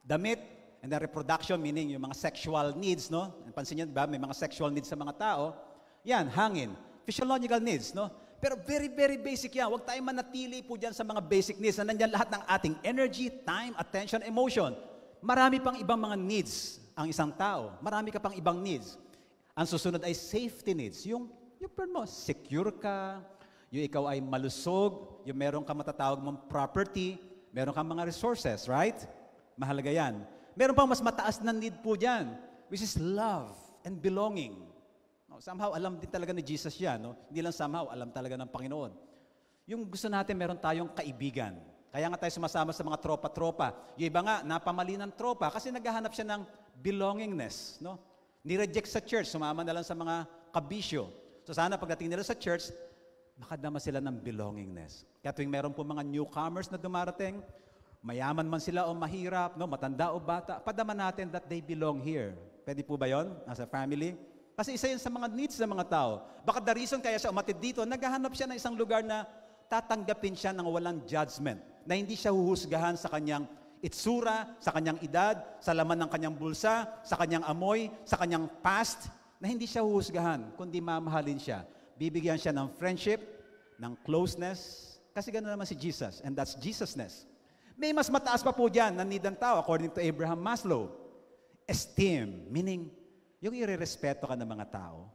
damit, and then reproduction, meaning yung mga sexual needs, no? Pansin niyo ba, may mga sexual needs sa mga tao. Yan, hangin. Physiological needs, no? Pero very, very basic yan. Huwag tayong manatili po dyan sa mga basic needs na nandyan lahat ng ating energy, time, attention, emotion. Marami pang ibang mga needs ang isang tao. Marami ka pang ibang needs. Ang susunod ay safety needs. Yung secure ka, yung ikaw ay malusog, yung meron ka matatawag mong property, meron kang mga resources, right? Mahalaga yan. Meron pang mas mataas na need po dyan, which is love and belonging. No, somehow, alam din talaga ni Jesus yan. No? Hindi lang somehow, alam talaga ng Panginoon. Yung gusto natin, meron tayong kaibigan. Kaya nga tayo sumasama sa mga tropa-tropa. Yung iba nga, napamali ng tropa kasi naghahanap siya ng belongingness. No? Ni-reject sa church, sumama na lang sa mga kabisyo. So sana pagdating nila sa church, makadama sila ng belongingness. Kaya tuwing meron po mga newcomers na dumarating, mayaman man sila o mahirap, no, matanda o bata, padama natin that they belong here. Pwede po ba yon as a family? Kasi isa yun sa mga needs ng mga tao. Baka the reason kaya siya umatid dito, naghahanap siya ng isang lugar na tatanggapin siya ng walang judgment, na hindi siya huhusgahan sa kanyang itsura, sa kanyang edad, sa laman ng kanyang bulsa, sa kanyang amoy, sa kanyang past, na hindi siya huhusgahan, kundi mamahalin siya. Bibigyan siya ng friendship, ng closeness, kasi gano'n naman si Jesus, and that's Jesusness. May mas mataas pa po dyan na need ng tao, according to Abraham Maslow. Esteem, meaning, yung irerespeto ka ng mga tao,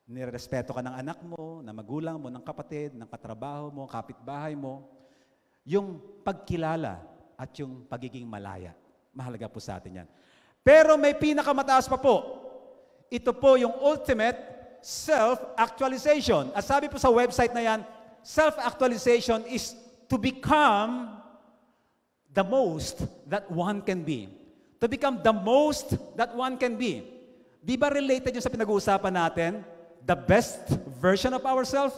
nirerespeto ka ng anak mo, ng magulang mo, ng kapatid, ng katrabaho mo, kapitbahay mo, yung pagkilala at yung pagiging malaya. Mahalaga po sa atin yan. Pero may pinakamataas pa po. Ito po yung ultimate self-actualization. At sabi po sa website na yan, self-actualization is to become the most that one can be. To become the most that one can be. Di ba related yun sa pinag-uusapan natin? The best version of ourselves?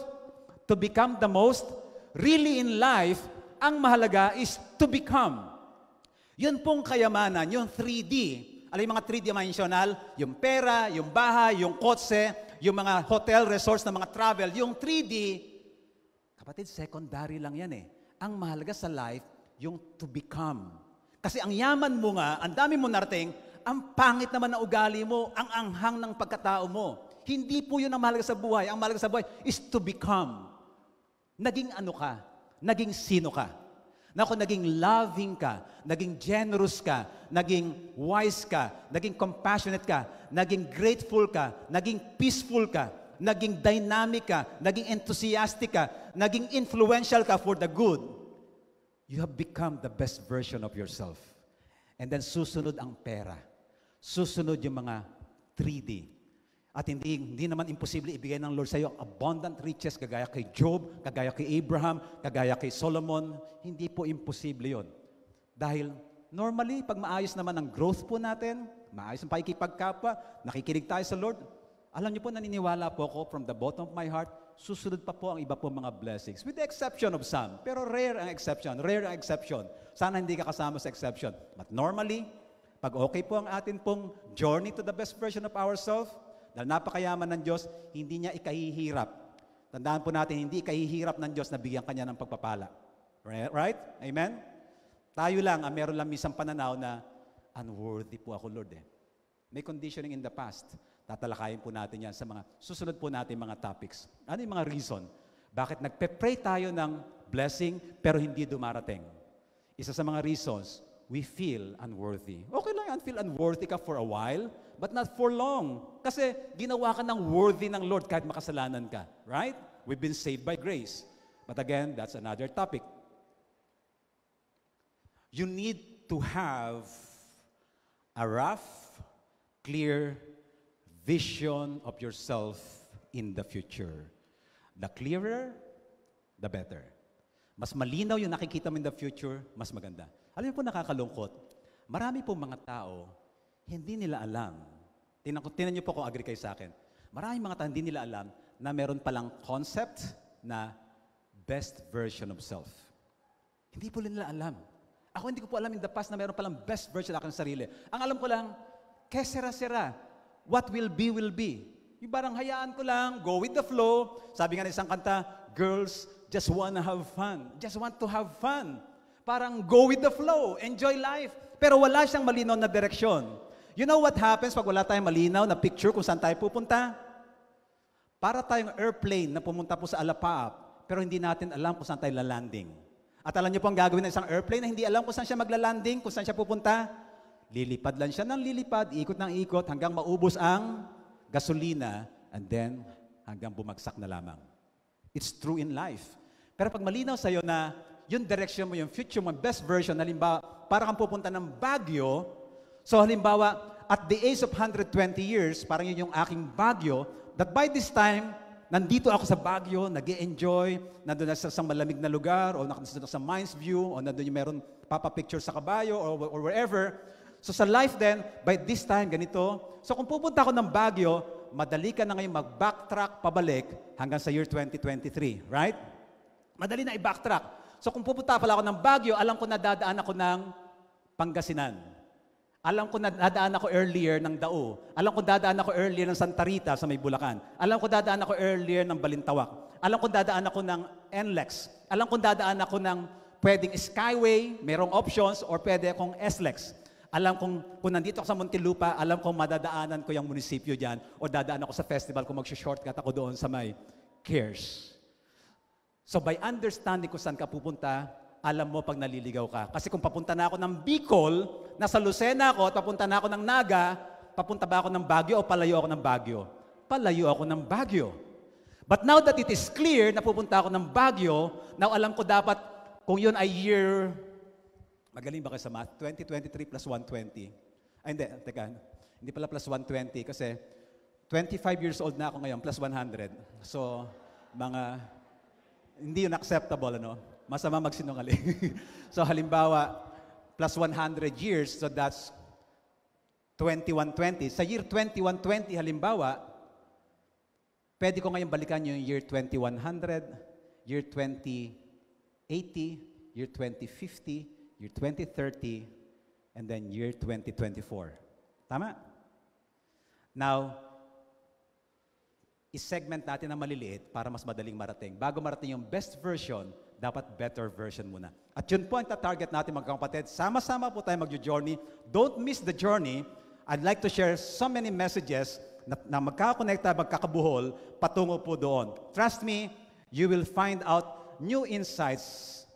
To become the most? Really in life, ang mahalaga is to become. Yun pong kayamanan, yung 3D. Alam yung mga 3D-dimensional, yung pera, yung bahay, yung kotse, yung mga hotel, resorts na mga travel, yung 3D, kapatid, secondary lang yan eh. Ang mahalaga sa life, yung to become. Kasi ang yaman mo nga, ang dami mo narating, ang pangit naman na ugali mo, ang anghang ng pagkatao mo. Hindi po yun ang mahalaga sa buhay. Ang mahalaga sa buhay is to become. Naging ano ka? Naging sino ka? Naging loving ka, naging generous ka, naging wise ka, naging compassionate ka, naging grateful ka, naging peaceful ka, naging dynamic ka, naging enthusiastic ka, naging influential ka for the good. You have become the best version of yourself. And then susunod ang pera. Susunod yung mga 3D. At hindi naman imposible ibigay ng Lord sa iyo abundant riches, kagaya kay Job, kagaya kay Abraham, kagaya kay Solomon. Hindi po imposible yon. Dahil Normally, pag maayos naman ang growth po natin, maayos ang pakikipagkapwa, nakikinig tayo sa Lord, alam niyo po, naniniwala po ako from the bottom of my heart, susunod pa po ang iba po mga blessings. With the exception of some. Pero rare ang exception. Sana hindi ka kasama sa exception. But normally, pag okay po ang atin pong journey to the best version of ourselves, dahil napakayaman ng Diyos, hindi niya ikahihirap. Tandaan po natin, hindi ikahihirap ng Diyos na bigyan kanya ng pagpapala. Right? Amen? Tayo lang, meron lang misang pananaw na unworthy po ako, Lord. May conditioning in the past. Tatalakayin po natin yan sa mga susunod po natin mga topics. Ano yung mga reason? Bakit nagpe-pray tayo ng blessing pero hindi dumarating? Isa sa mga reasons, we feel unworthy. Okay lang yan, feel unworthy ka for a while, but not for long. Kasi ginawa ka ng worthy ng Lord kahit makasalanan ka. Right? We've been saved by grace. But again, that's another topic. You need to have a rough, clear vision of yourself in the future. The clearer, the better. Mas malinaw yung nakikita mo in the future, mas maganda. Alam niyo po nakakalungkot, marami po mga tao, hindi nila alam. Tingnan niyo po kung agree kayo sa akin. Maraming mga tao hindi nila alam na meron palang concept na best version of self. Hindi po nila alam. Ako hindi ko po alam in the past na meron palang best version ng aking sarili. Ang alam ko lang, kesera-sera. What will be, will be. Yung parang hayaan ko lang, go with the flow. Sabi nga ng isang kanta, girls just wanna have fun. Just want to have fun. Parang go with the flow, enjoy life. Pero wala siyang malinaw na direksyon. You know what happens pag wala tayong malinaw na picture kung saan tayo pupunta? Para tayong airplane na pumunta po sa Alapaap, pero hindi natin alam kung saan tayo lalanding. At alam niyo po ang gagawin ng isang airplane na hindi alam kung saan siya maglalanding, kung saan siya pupunta? Lilipad lang siya ng lilipad, ikot ng ikot, hanggang maubos ang gasolina, and then hanggang bumagsak na lamang. It's true in life. Pero pag malinaw sa'yo na yung direction mo, yung future mo, best version, halimbawa, para kang pupunta ng Baguio, so halimbawa, at the age of 120 years, parang yun yung aking Baguio, that by this time, nandito ako sa Baguio, nag-e-enjoy, nandun na sa isang malamig na lugar, o nandun sa Mines View, o nandun yung meron papapicture sa kabayo, or wherever. So sa life then, by this time, ganito. So kung pupunta ako ng Baguio, madali ka na ngayon mag-backtrack pabalik hanggang sa year 2023, right? Madali na i-backtrack. So kung pupunta pala ako ng Baguio, alam ko na dadaan ako ng Pangasinan. Alam ko na dadaan ako earlier ng Dao. Alam ko dadaan ako earlier ng Santa Rita sa may Bulacan. Alam ko dadaan ako earlier ng Balintawak. Alam ko dadaan ako ng NLEX. Alam ko dadaan ako ng pwedeng Skyway, merong options, or pwede akong SLEX. Alam kung nandito ako sa Muntinlupa, alam kong madadaanan ko yung munisipyo dyan o dadaan ako sa festival kung mag-shortcut ako doon sa may Cares. So by understanding kung saan ka pupunta, alam mo pag naliligaw ka. Kasi kung papunta na ako ng Bicol, nasa Lucena ako, at papunta na ako ng Naga, papunta ba ako ng Baguio o palayo ako ng Baguio? Palayo ako ng Baguio. But now that it is clear na pupunta ako ng Baguio, now alam ko dapat kung yun ay year... Magaling ba kayo sa math? 2023 plus 120. Ay, hindi. Teka. Hindi pala plus 120 kasi 25 years old na ako ngayon plus 100. So, hindi yun acceptable, ano? Masama magsinungaling. So, halimbawa, plus 100 years, so that's 2120. Sa year 2120, halimbawa, pwede ko ngayon balikan yung year 2100, year 2080, year 2050, year 2030, and then year 2024. Tama? Now, i-segment natin na maliliit para mas madaling marating. Bago marating yung best version, dapat better version muna. At yun po ang target natin mga kapatid. Sama-sama po tayo mag-journey. Don't miss the journey. I'd like to share so many messages na magkakakonekta, magkakabuhol, patungo po doon. Trust me, you will find out new insights.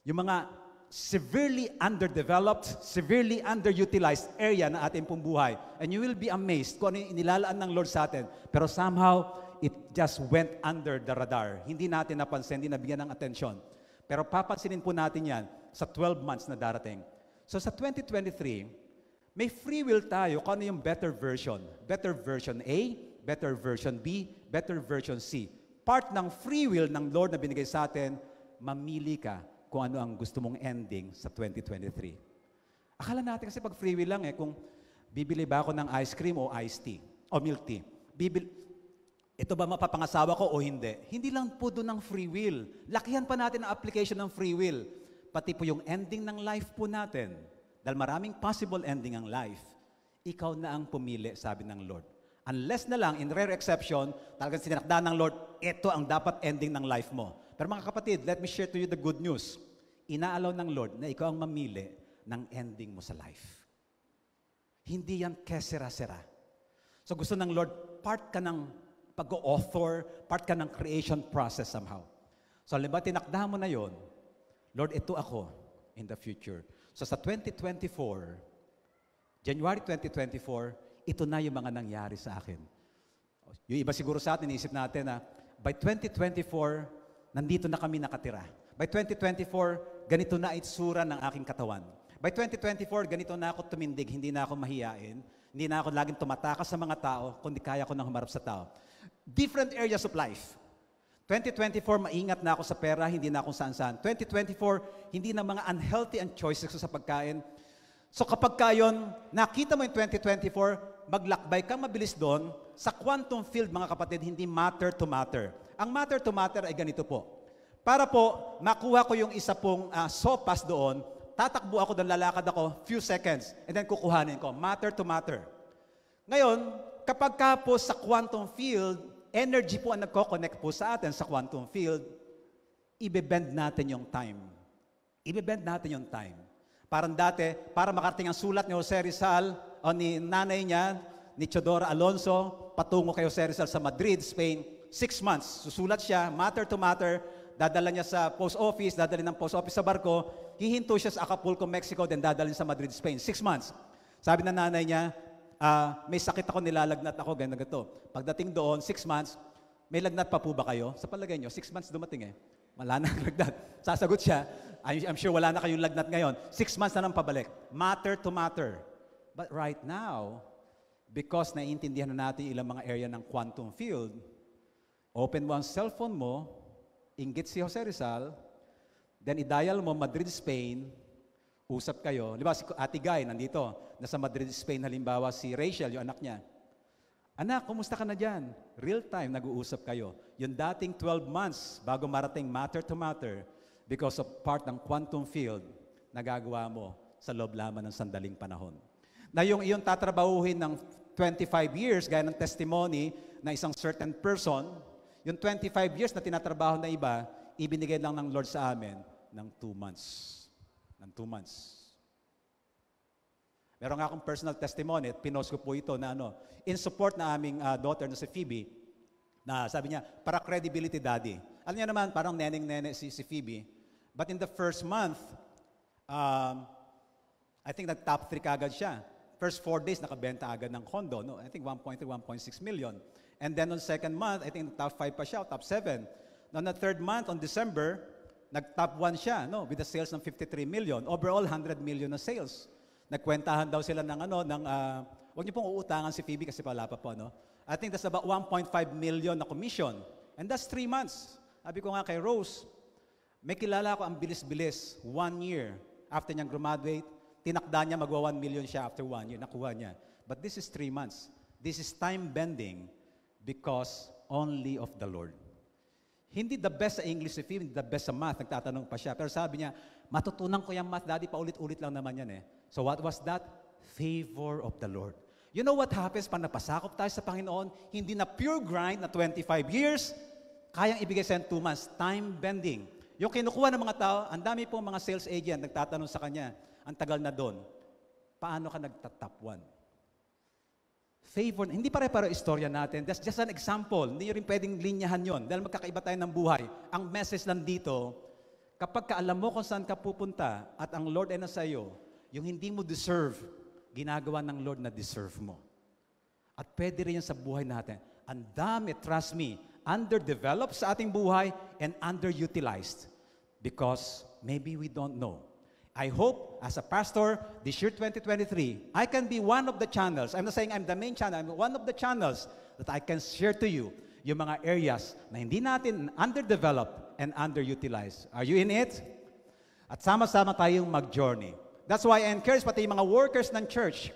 Yung mga severely underdeveloped, severely underutilized area na ating pong buhay. And you will be amazed kung ano yung inilalaan ng Lord sa atin. Pero somehow, it just went under the radar. Hindi natin napansin, hindi nabigyan ng atensyon. Pero papansinin po natin yan sa 12 months na darating. So sa 2023, may free will tayo kung ano yung better version. Better version A, better version B, better version C. Part ng free will ng Lord na binigay sa atin, mamili ka kung ano ang gusto mong ending sa 2023. Akala natin kasi pag free will lang kung bibili ba ako ng ice cream o iced tea o milk tea. Ito ba mapapangasawa ko o hindi? Hindi lang po doon ng free will. Lakihan pa natin ang application ng free will. Pati po yung ending ng life po natin. Dahil maraming possible ending ang life. Ikaw na ang pumili, sabi ng Lord. Unless na lang, in rare exception, talagang sinakda ng Lord, ito ang dapat ending ng life mo. Pero mga kapatid, let me share to you the good news. Inaalaw ng Lord na ikaw ang mamili ng ending mo sa life. Hindi yan kesera-sera. So gusto ng Lord, part ka ng pag-author, part ka ng creation process somehow. So halimbawa, tinakda mo na yon, Lord, ito ako in the future. So sa 2024, January 2024, ito na yung mga nangyari sa akin. Yung iba siguro sa atin, inisip natin na by 2024, nandito na kami nakatira. By 2024, ganito na itsura ng aking katawan. By 2024, ganito na ako tumindig, hindi na ako mahiyain, hindi na ako laging tumatakas sa mga tao, kundi kaya ko nang humarap sa tao. Different areas of life. 2024, maingat na ako sa pera, hindi na akong saan-saan. 2024, hindi na mga unhealthy and choices ko sa pagkain. So kapag kayon, nakita mo yung 2024, maglakbay ka mabilis doon, sa quantum field, mga kapatid, hindi matter to matter. Ang matter to matter ay ganito po. Para po, makuha ko yung isa pong sopas doon, tatakbo ako doon, lalakad ako, few seconds, and then kukuhanin ko. Matter to matter. Ngayon, kapag ka po sa quantum field, energy po ang nagko-connect po sa atin sa quantum field, ibe-bend natin yung time. Ibe-bend natin yung time. Parang dati, para makarating ang sulat ni Jose Rizal o ni nanay niya, ni Teodora Alonso, patungo kay Jose Rizal sa Madrid, Spain, 6 months. Susulat siya, matter to matter, dadala niya sa post office, dadalhin ng post office sa barko, hihinto siya sa Acapulco, Mexico, then dadalhin sa Madrid, Spain. 6 months. Sabi ng nanay niya, may sakit ako, nilalagnat ako, ganito. Pagdating doon, 6 months, may lagnat pa po ba kayo? Sa palagay nyo, 6 months dumating Wala na ang lagnat. Sasagot siya, I'm sure wala na kayong lagnat ngayon. 6 months na nang pabalik. Matter to matter. But right now, because naiintindihan na natin ilang mga area ng quantum field, open mo ang cellphone mo, inggit si Jose Rizal, then i-dial mo Madrid, Spain, usap kayo. Di ba, si Ate Guy nandito, nasa Madrid, Spain, halimbawa si Rachel, yung anak niya. Anak, kumusta ka na dyan? Real time, nag-uusap kayo. Yung dating 12 months bago marating matter to matter, because of part ng quantum field, nagagawa mo sa loob lamang ng sandaling panahon. Na yung iyong tatrabahuhin ng 25 years, gaya ng testimony na isang certain person, yung 25 years na tinatrabaho na iba, ibinigay lang ng Lord sa amin ng 2 months. Ng 2 months. Meron nga akong personal testimony at pinost ko po ito na in support na aming daughter na si Phoebe, na sabi niya, para credibility daddy. Alam niya naman, parang neneng-nene si Phoebe. But in the first month, I think nag-top 3 kagad siya. First 4 days, nakabenta agad ng condo. No? I think 1.3, 1.6 million. And then on second month, I think top 5 pa siya, top 7. On the third month, on December, nag-top 1 siya, with a sales ng 53 million. Overall, 100 million na sales. Nagkwentahan daw sila ng huwag niyo pong uutangan si Phoebe kasi wala pa po, I think that's about 1.5 million na commission. And that's 3 months. Sabi ko nga kay Rose, may kilala ko ang bilis-bilis, 1 year after niyang graduate, tinakda niya magwa 1 million siya after 1 year, nakuha niya. But this is 3 months. This is time bending because only of the Lord. Hindi the best sa English si Phoebe, hindi the best sa math, nagtatanong pa siya. Pero sabi niya, matutunan ko yung math, Daddy, paulit-ulit lang naman yan So what was that? Favor of the Lord. You know what happens pag napasakop tayo sa Panginoon? Hindi na pure grind na 25 years, kayang ibigay sa 2 months. Time bending. Yung kinukuha ng mga tao, ang dami pong mga sales agent nagtatanong sa kanya, ang tagal na doon, paano ka nagta-top 1? Favor, hindi pare-pare istorya natin. That's just an example. Hindi nyo rin pwedeng linyahan yon dahil magkakaiba tayo ng buhay. Ang message lang dito, kapag alam mo kung saan ka pupunta at ang Lord ay nasa iyo, yung hindi mo deserve, ginagawa ng Lord na deserve mo. At pwede rin yan sa buhay natin. Ang dami, trust me, underdeveloped sa ating buhay and underutilized because maybe we don't know. I hope, as a pastor, this year 2023, I can be one of the channels. I'm not saying I'm the main channel. I'm one of the channels that I can share to you yung mga areas na hindi natin underdeveloped and underutilized. Are you in it? At sama-sama tayong mag-journey. That's why I encourage pati yung mga workers ng church,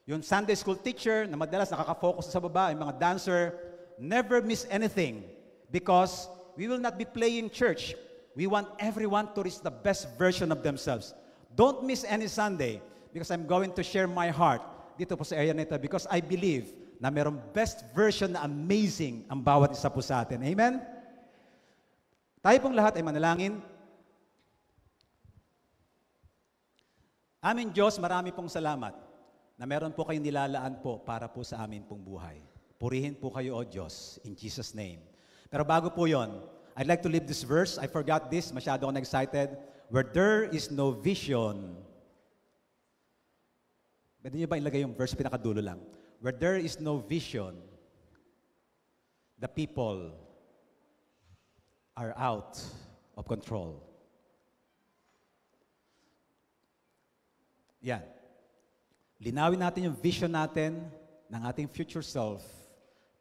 yung Sunday school teacher na madalas nakaka-focus sa baba, yung mga dancer, never miss anything because we will not be playing church. We want everyone to reach the best version of themselves. Don't miss any Sunday because I'm going to share my heart dito po sa area nito because I believe na mayroong best version na amazing ang bawat isa po sa atin. Amen? Tayo pong lahat ay manalangin. Aming Diyos, marami pong salamat na meron po kayong nilalaan po para po sa amin pong buhay. Purihin po kayo, O Diyos, in Jesus' name. Pero bago po yon, I'd like to leave this verse. I forgot this, masyado akong excited. Where there is no vision, pwede niyo ba ilagay yung verse pinakadulo lang? Where there is no vision, the people are out of control. Yan. Linawin natin yung vision natin ng ating future self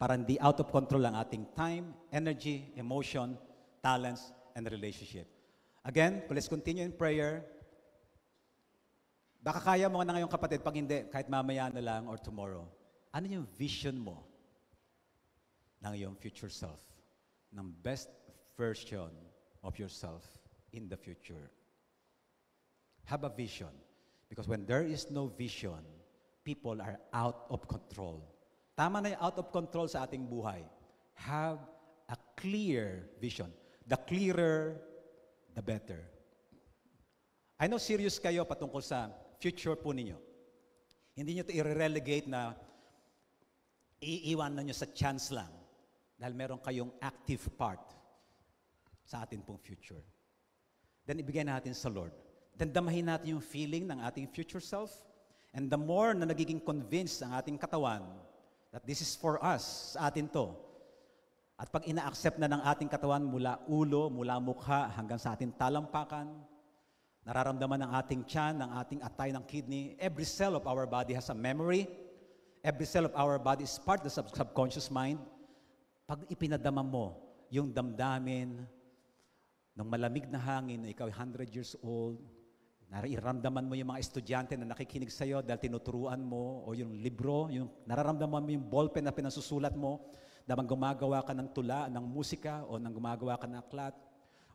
para hindi out of control ang ating time, energy, emotion, talents, and relationship. Again, let's continue in prayer. Baka kaya mo na ngayon kapatid, pag hindi, kahit mamaya na lang or tomorrow. Ano yung vision mo ng iyong future self? Ng best version of yourself in the future. Have a vision. Because when there is no vision, people are out of control. Tama na yung out of control sa ating buhay. Have a clear vision. The clearer, the better. I know serious kayo patungkol sa future po ninyo. Hindi nyo ito i-relegate na iiwanan nyo sa chance lang dahil meron kayong active part sa ating pong future. Then ibigay natin sa Lord. Then damahin natin yung feeling ng ating future self. And the more na nagiging convinced ang ating katawan that this is for us, sa atin to. At pag ina-accept na ng ating katawan mula ulo, mula mukha, hanggang sa ating talampakan, nararamdaman ng ating tiyan, ng ating atay ng kidney, every cell of our body has a memory. Every cell of our body is part of the subconscious mind. Pag ipinadama mo yung damdamin ng malamig na hangin na ikaw 100 years old, nararamdaman mo yung mga estudyante na nakikinig sa iyo dahil tinuturuan mo, o yung libro, yung nararamdaman mo yung ballpen na pinasusulat mo, dahil gumagawa ka ng tula, ng musika, o nang gumagawa ka ng aklat,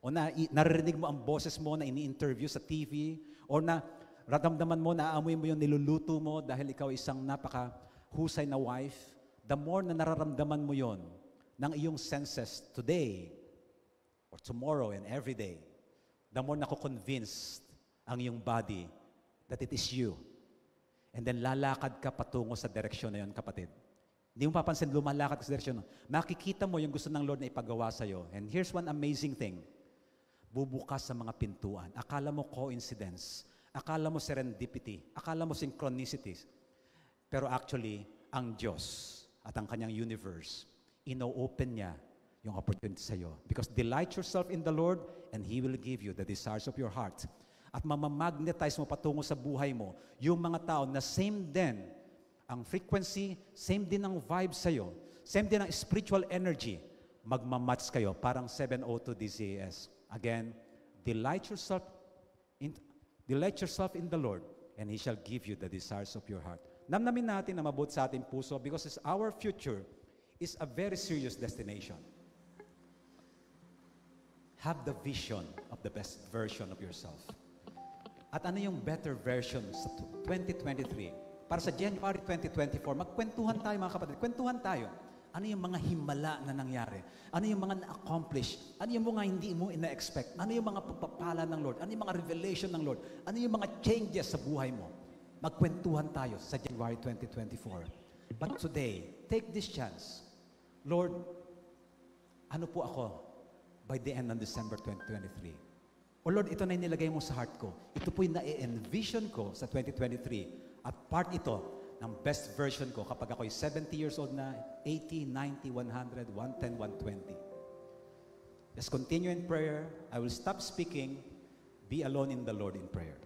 o naririnig mo ang boses mo na ini-interview sa TV, o na nararamdaman mo, naaamoy mo yung niluluto mo dahil ikaw isang napaka-husay na wife. The more na nararamdaman mo yon ng iyong senses today, or tomorrow and every day, the more nako-convinced ang iyong body that it is you. And then lalakad ka patungo sa direksyon na yun, kapatid. Hindi mo papansin, lumalakad ka sa direksyon. Makikita mo yung gusto ng Lord na ipagawa sa iyo. And here's one amazing thing. Bubukas sa mga pintuan. Akala mo coincidence. Akala mo serendipity. Akala mo synchronicities. Pero actually, ang Diyos at ang kanyang universe, ino-open niya yung opportunity sa iyo. Because delight yourself in the Lord and He will give you the desires of your heart. At mamamagnetize mo patungo sa buhay mo yung mga tao na same din ang frequency, same din ang vibe sa'yo, same din ang spiritual energy, magmamatch kayo, parang 702 DZAS. Again, delight yourself in the Lord, and He shall give you the desires of your heart. Namnamin natin na mabuti sa ating puso because our future is a very serious destination. Have the vision of the best version of yourself. At ano yung better version sa 2023? Para sa January 2024, magkwentuhan tayo mga kapatid. Kwentuhan tayo. Ano yung mga himala na nangyari? Ano yung mga na-accomplish? Ano yung mga hindi mo ina-expect? Ano yung mga pagpapala ng Lord? Ano yung mga revelation ng Lord? Ano yung mga changes sa buhay mo? Magkwentuhan tayo sa January 2024. But today, take this chance. Lord, ano po ako by the end of December 2023? O Lord, ito na yung nilagay mo sa heart ko. Ito po yung na-envision ko sa 2023. At part ito ng best version ko kapag ako'y 70 years old na, 80, 90, 100, 110, 120. Let's continue in prayer. I will stop speaking. Be alone in the Lord in prayer.